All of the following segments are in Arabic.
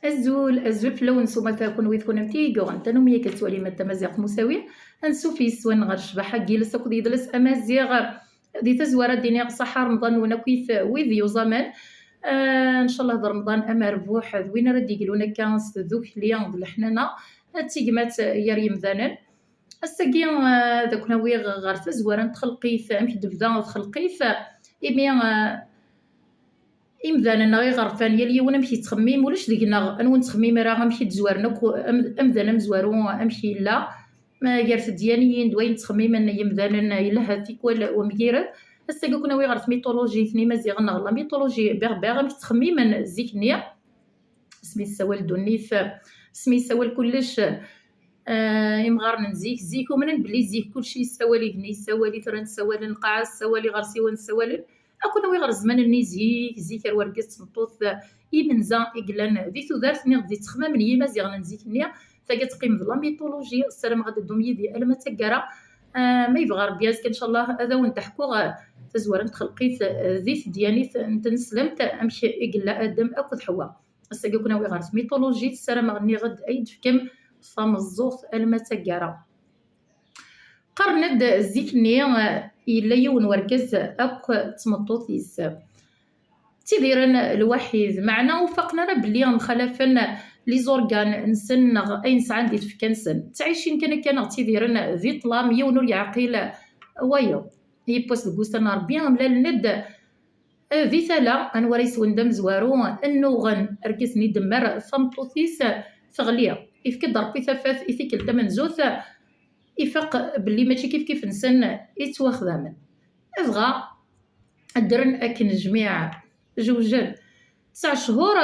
الزول فلون سوما تكون ويثكون امتيقو غنتنو ميا كتوالي مادة مزيغ مساوية انسو في سوان غير شبحة جيلس اكو يدلس امازيغ دي تزوارة دينيغ صحة رمضان ونا كويث ويذيو زمان. ان شاء الله هذا رمضان اما ربوح وين راه يقولون كانس ذوك ليان الحنانه تيقمات يريم ذانن الساكي داك ناوي غير تزوار نتخلقيث امك دبدا تخلقيث ايمي إمذانا غير غرفان يلي ونا مشي تخميم ولاش ديقنا انو نتخميم راه غنمشي تزوارنا امذانا مزوارو امشي لا ما يرث ديالي دوين تخميم ان يمذانا الا هذيك ولا وميرا الساكي كنا وي غرف ميثولوجي ثني مزيغ لا ميثولوجي بيغ مشي تخميم زيكنيا سمي سوال دونيث سمي سوال كلش يمغار نزيك زيك ومن بلي زيك كلشي سوالي بني سوالي تران سوالي نقاع سوالي غير سيوان سوالي اكون وي غير الزمان اني زيك الورقس تنطوط يمنزا اقلان ذي تودارتني غدي تخمم من يما زيغ نزيكني ثاقا تقيم ظلا ميثولوجي السلام غادي دومي دي الما تقرا ما يبغى ربي ان شاء الله هذا ونتحكو تزوار نتخلقيت ذيث ديالي نتنسلمت امشي اقلا ادم اكو حواء الساقا كنا وي غير ميثولوجي السلام غني غد ايد فكم صامزوط الما تقرا قرند زيكني إلا يون وركز أك تمطوطيس تيديرن الوحيد معنا وفقنا راه بلي مخالفن لي زورغان نسن اين ساعه ديت في كنسن تعيشين كان تيديرن ذي طلام يونو العقيل ويو هي بوست غوستنا ربي ملا الند ذي ثلا انوريس وندم زوارو انو غن ركزني دمر ثمطوطيس ثغليا يفك ضربي ثفاث يثيك الثمن زوث يفق باللي ماشي كيف نسن يتواخذامن ابغى الدرن اكن جميع جوجل 9 شهور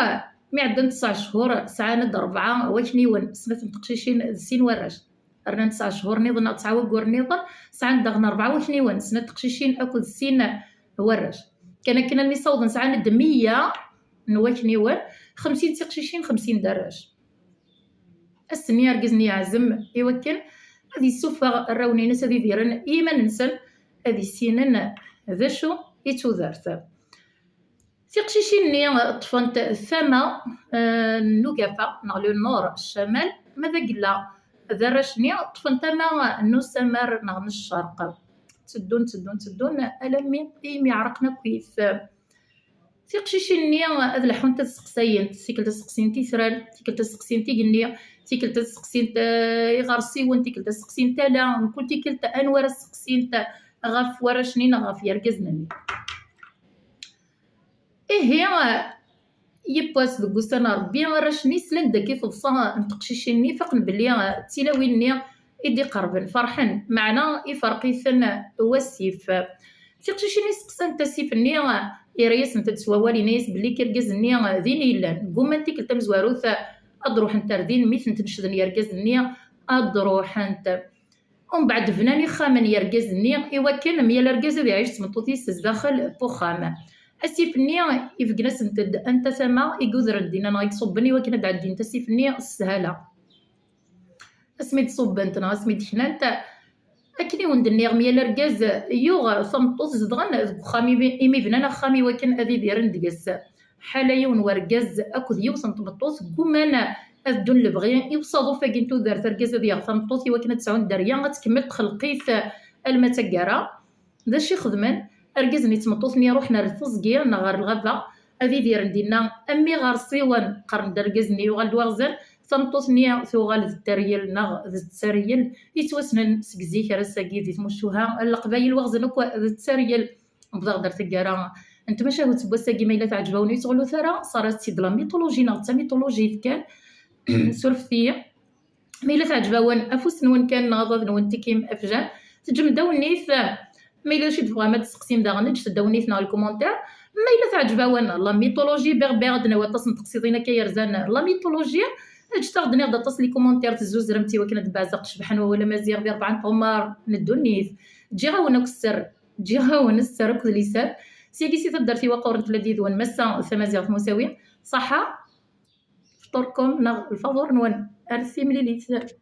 معدن 9 شهور ساعه 4 واشنيون سنه تقشيشين سين وراش رنا 9 شهور نظن تعاوق نظن ساعه دغنا 4 واشنيون سنه تقشيشين اكل سين وراش كنا المصوضن ساعه 100 نواشنيون 50 تقشيشين 50 دراج السنيه ركزني عزم يوكل هذه السوفة الراوني ناس هذه ديرن إيما ننسل هذه السنين ذا شو يتوذرت تيقشيشيني طفنت الثما النقفة نغلو النور الشمال ماذا قلا ذرشني طفنت ما نسمر نغن الشرق تدون ألمي إيمي عرقنا كيف تيقشيشيني هذا الحون تسقسين تيكل تسقسين تيثرال تيكل تسقسين تيقني تيكل تسقسين يغرسي وانت تيكل تسقسين تالا نقول تيكل انوار السقسين غاف ورشنين غاف يركزنني هي يباس دكوستنا ربي رشني سلن داكي فصا نتقشيشيني فقن بلي تيلاويني يدي قربن فرحن معنا يفرقي ثنا وسيف تيقشيشيني سقسان تسيفني يريس نتا تسوالي ناس بلي كيركزني ذيني إلا قوم انت كلتا مزواروث أضروح انت ردين ميث تنشدن يركزني أضروح انت ومن بعد فناني خامن يركزني إوا كان ميا الركز اللي عيشت مطوطيس داخل بوخام أسيفني يفقناس انت ثما يقوذر الدين أنا يصبني وكنا دع الدين تسيفني السهلة اسمي تصب انتنا اسمي دحنانت أكني وندني ميا الركز يوغ ثمطوط زدغن خامي إيمي فنانا خامي وكان أذي ديرن دقس حاليون وركز أكو يوصن تبطوط قومان أذدون لبغي يوصادو فاقينتو دار تركز ديال ثمطوطي وكانت تسعون دريا غتكمل تخلقيت المتقرة ذا شي خدمان أركزني تمطوطني روحنا للفزقي نغار الغابة أذي دير ندينا أمي غار صيوان قرن دركزني وغالد وغزر ثمطوطني ثوغال الدريال نغ ذا التساريال يتوسنن سكزيك راساكي ديت مشوها القبايل وغزن ذا التساريال بدا غدر تقرا انت ماشي هو تبوساكي ما الا تعجبوني تغلو ثرا صارت سيد لا ميثولوجي نغتا ميثولوجي كان سولفيه ما الا تعجبون افوس نون كان نغض نون تكيم افجان تجمداو نيث ما الا شي تبغى ما تسقسيم داغنج تداوني في الكومونتير ما الا تعجبون لا ميثولوجي بيغ دنا تصن تقصيدينا كيرزان لا ميثولوجي اجتغدني غدا تصلي كومونتير تزوز رمتي وكنا دبازق شبحن ولا مزيغ ديال 4 طمار ندونيث تجي غاونا السر تجي غاونا السر كل ليسار سيكي سي تدرتي وقورنت لذيذ ونمسا ثمازيغ مساويه صحه فطوركم الفطور نون ارسي مليليت